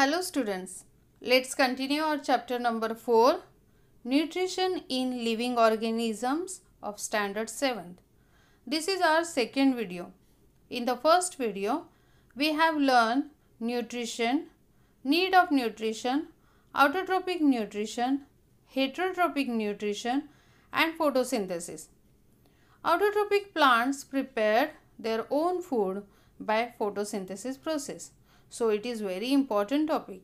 Hello students, let's continue our chapter number 4, Nutrition in Living Organisms of Standard 7th. This is our second video. In the first video, we have learned nutrition, need of nutrition, autotrophic nutrition, heterotrophic nutrition and photosynthesis. Autotrophic plants prepare their own food by photosynthesis process. So it is very important topic.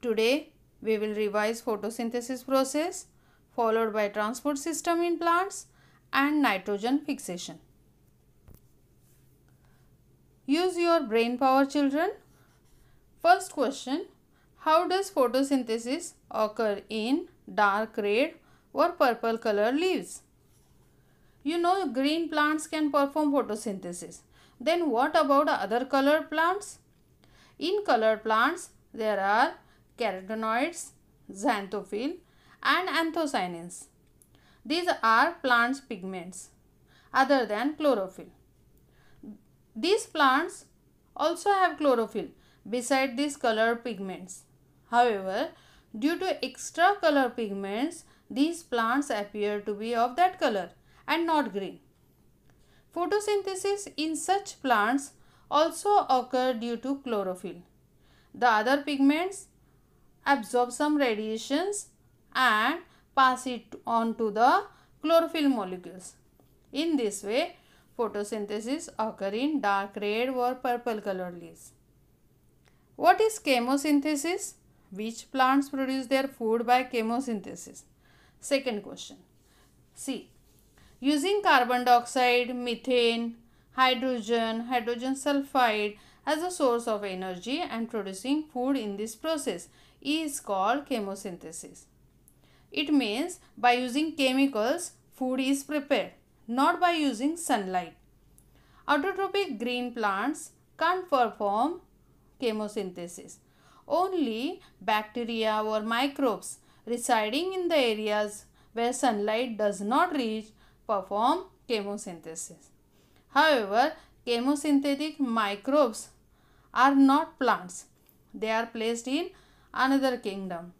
Today we will revise photosynthesis process followed by transport system in plants and nitrogen fixation. Use your brain power, children. First question, how does photosynthesis occur in dark red or purple color leaves? You know green plants can perform photosynthesis. Then what about other color plants? In colored plants, there are carotenoids, xanthophyll and anthocyanins. These are plants' pigments other than chlorophyll. These plants also have chlorophyll beside these colored pigments. However, due to extra color pigments, these plants appear to be of that color and not green. Photosynthesis in such plants also occur due to chlorophyll. The other pigments absorb some radiations and pass it on to the chlorophyll molecules. In this way, photosynthesis occur in dark red or purple colored leaves. What is chemosynthesis? Which plants produce their food by chemosynthesis? Second question. See, using carbon dioxide, methane, hydrogen sulfide as a source of energy and producing food in this process is called chemosynthesis. It means by using chemicals, food is prepared, not by using sunlight. Autotrophic green plants can't perform chemosynthesis. Only bacteria or microbes residing in the areas where sunlight does not reach perform chemosynthesis. However, chemosynthetic microbes are not plants. They are placed in another kingdom.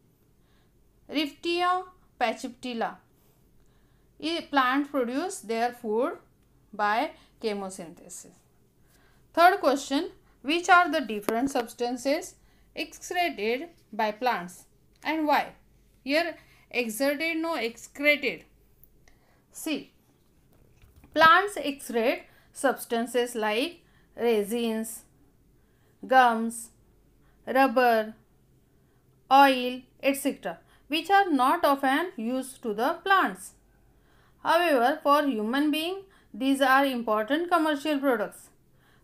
Riftia pachyptila. Plants produce their food by chemosynthesis. Third question, which are the different substances excreted by plants and why? Here exerted, no excreted. See, plants excrete substances like resins, gums, rubber, oil, etc., which are not often used to the plants. However, for human being, these are important commercial products.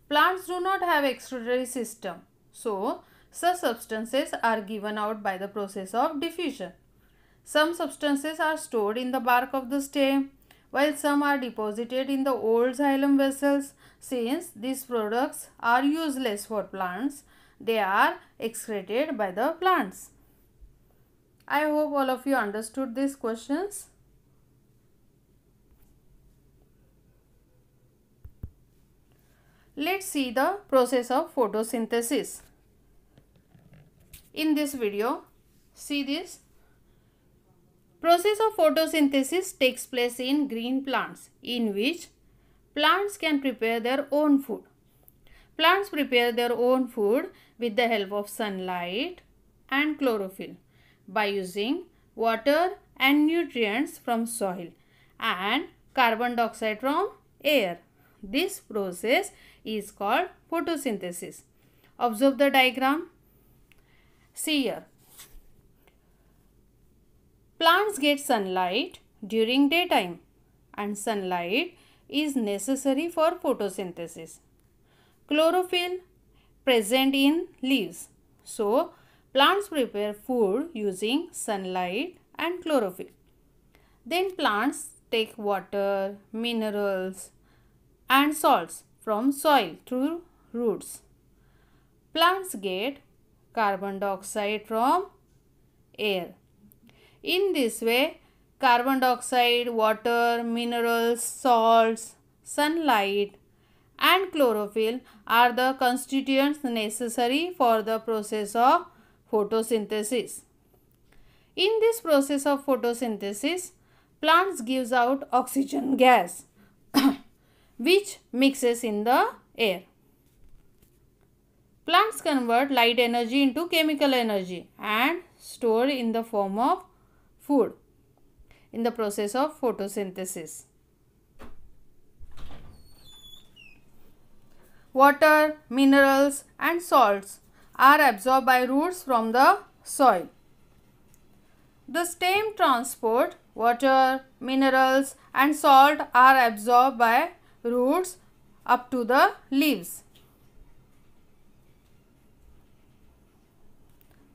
Plants do not have excretory system, so such substances are given out by the process of diffusion. Some substances are stored in the bark of the stem, while some are deposited in the old xylem vessels. Since these products are useless for plants, they are excreted by the plants. I hope all of you understood these questions. Let's see the process of photosynthesis. In this video, see this. Process of photosynthesis takes place in green plants, in which plants can prepare their own food. Plants prepare their own food with the help of sunlight and chlorophyll by using water and nutrients from soil and carbon dioxide from air. This process is called photosynthesis. Observe the diagram. See here. Plants get sunlight during daytime and sunlight is necessary for photosynthesis. Chlorophyll present in leaves. So, plants prepare food using sunlight and chlorophyll. Then plants take water, minerals and salts from soil through roots. Plants get carbon dioxide from air. In this way, carbon dioxide, water, minerals, salts, sunlight and chlorophyll are the constituents necessary for the process of photosynthesis. In this process of photosynthesis, plants gives out oxygen gas which mixes in the air. Plants convert light energy into chemical energy and store in the form of food in the process of photosynthesis. Water, minerals and salts are absorbed by roots from the soil. The stem transport water, minerals and salt are absorbed by roots up to the leaves.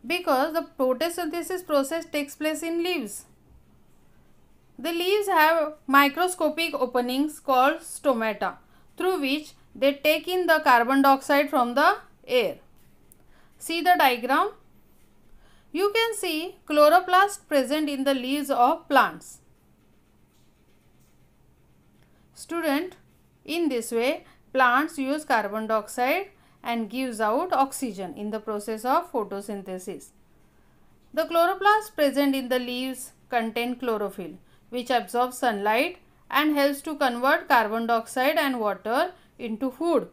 Because the photosynthesis process takes place in leaves. The leaves have microscopic openings called stomata through which they take in the carbon dioxide from the air. See the diagram. You can see chloroplast present in the leaves of plants. Student, in this way plants use carbon dioxide and gives out oxygen in the process of photosynthesis. The chloroplast present in the leaves contain chlorophyll, which absorbs sunlight and helps to convert carbon dioxide and water into food.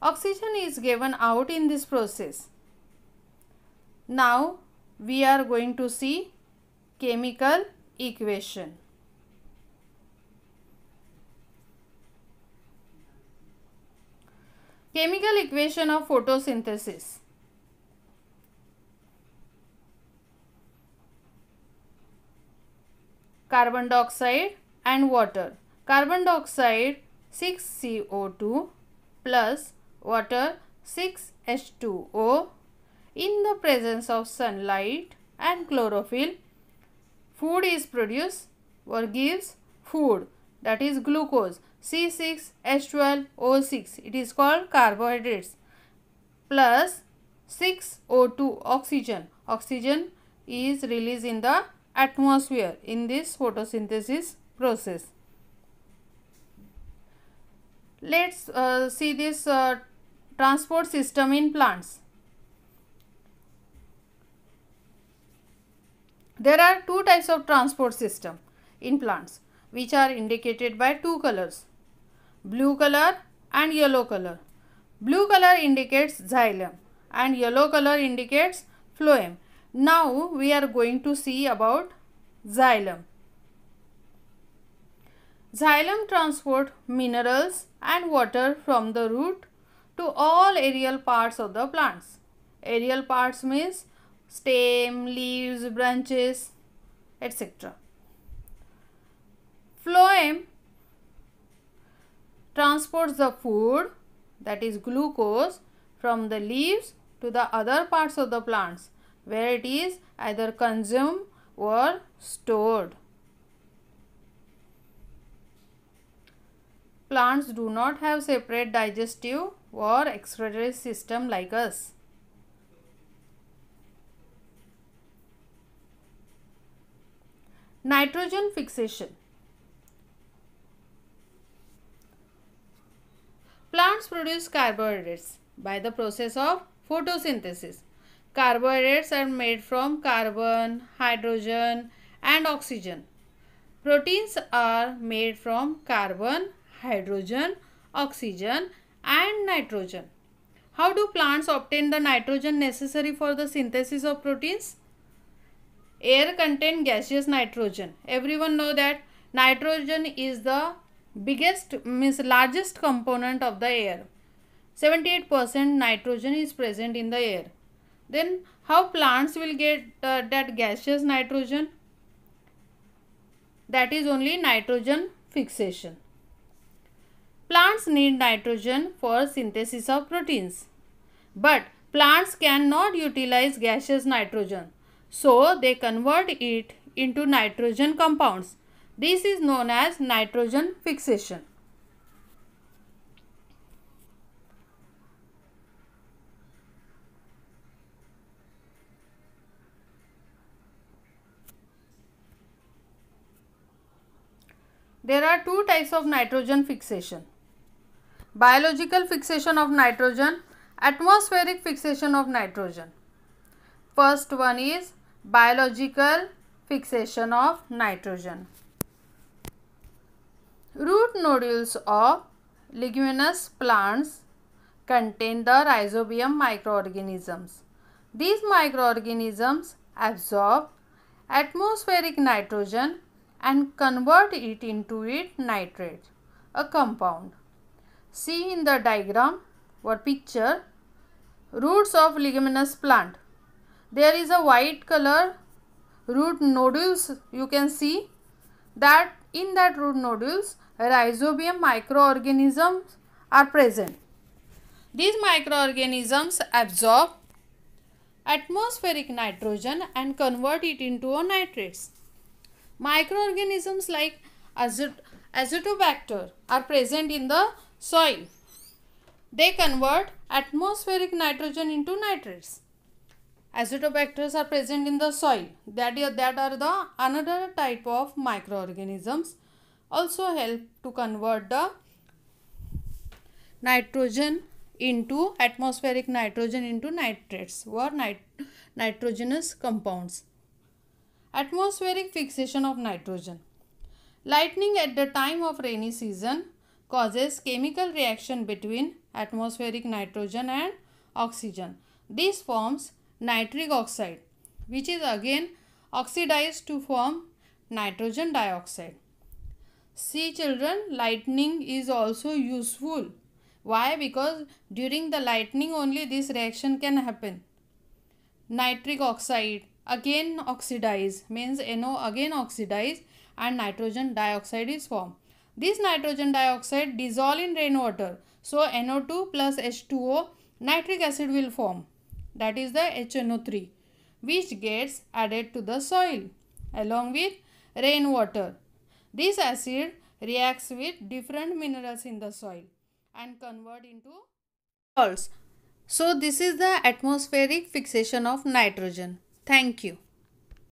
Oxygen is given out in this process. Now we are going to see chemical equation. Chemical equation of photosynthesis. Carbon dioxide and water. Carbon dioxide 6CO2 plus water 6H2O. In the presence of sunlight and chlorophyll, food is produced or gives food, that is glucose C6H12O6. It is called carbohydrates, plus 6O2 oxygen. Oxygen is released in the atmosphere in this photosynthesis process. Let's see this transport system in plants. There are two types of transport system in plants which are indicated by two colors, blue color and yellow color. Blue color indicates xylem and yellow color indicates phloem. Now we are going to see about xylem. Xylem transport minerals and water from the root to all aerial parts of the plants. Aerial parts means stem, leaves, branches, etc. Phloem transports the food, that is glucose, from the leaves to the other parts of the plants where it is either consumed or stored. Plants do not have separate digestive or excretory system like us. Nitrogen fixation. Plants produce carbohydrates by the process of photosynthesis. Carbohydrates are made from carbon, hydrogen and oxygen. Proteins are made from carbon, hydrogen, oxygen and nitrogen. How do plants obtain the nitrogen necessary for the synthesis of proteins? Air contains gaseous nitrogen. Everyone know that nitrogen is the largest component of the air. 78% nitrogen is present in the air. Then how plants will get that gaseous nitrogen? That is only nitrogen fixation. Plants need nitrogen for synthesis of proteins. But plants cannot utilize gaseous nitrogen. So they convert it into nitrogen compounds. This is known as nitrogen fixation. There are two types of nitrogen fixation. Biological fixation of nitrogen Atmospheric fixation of nitrogen. First one is biological fixation of nitrogen. Root nodules of leguminous plants contain the rhizobium microorganisms. These microorganisms absorb atmospheric nitrogen and convert it into nitrate, a compound. See in the diagram or picture, roots of leguminous plant. There is a white color root nodules. You can see that in that root nodules rhizobium microorganisms are present. These microorganisms absorb atmospheric nitrogen and convert it into nitrates. Microorganisms like azotobacter are present in the soil. They convert atmospheric nitrogen into nitrates. Azotobacters are present in the soil. That are the another type of microorganisms. Also help to convert the nitrogen into atmospheric nitrogen into nitrates or nitrogenous compounds. Atmospheric fixation of nitrogen. Lightning at the time of rainy season causes chemical reaction between atmospheric nitrogen and oxygen. This forms nitric oxide, which is again oxidized to form nitrogen dioxide. See children, lightning is also useful. Why? Because during the lightning only this reaction can happen. Nitric oxide again oxidize, means NO again oxidize and nitrogen dioxide is formed. This nitrogen dioxide dissolve in rainwater. So NO2 plus H2O, nitric acid will form. That is the HNO3, which gets added to the soil along with rainwater. This acid reacts with different minerals in the soil and convert into salts. So this is the atmospheric fixation of nitrogen. Thank you.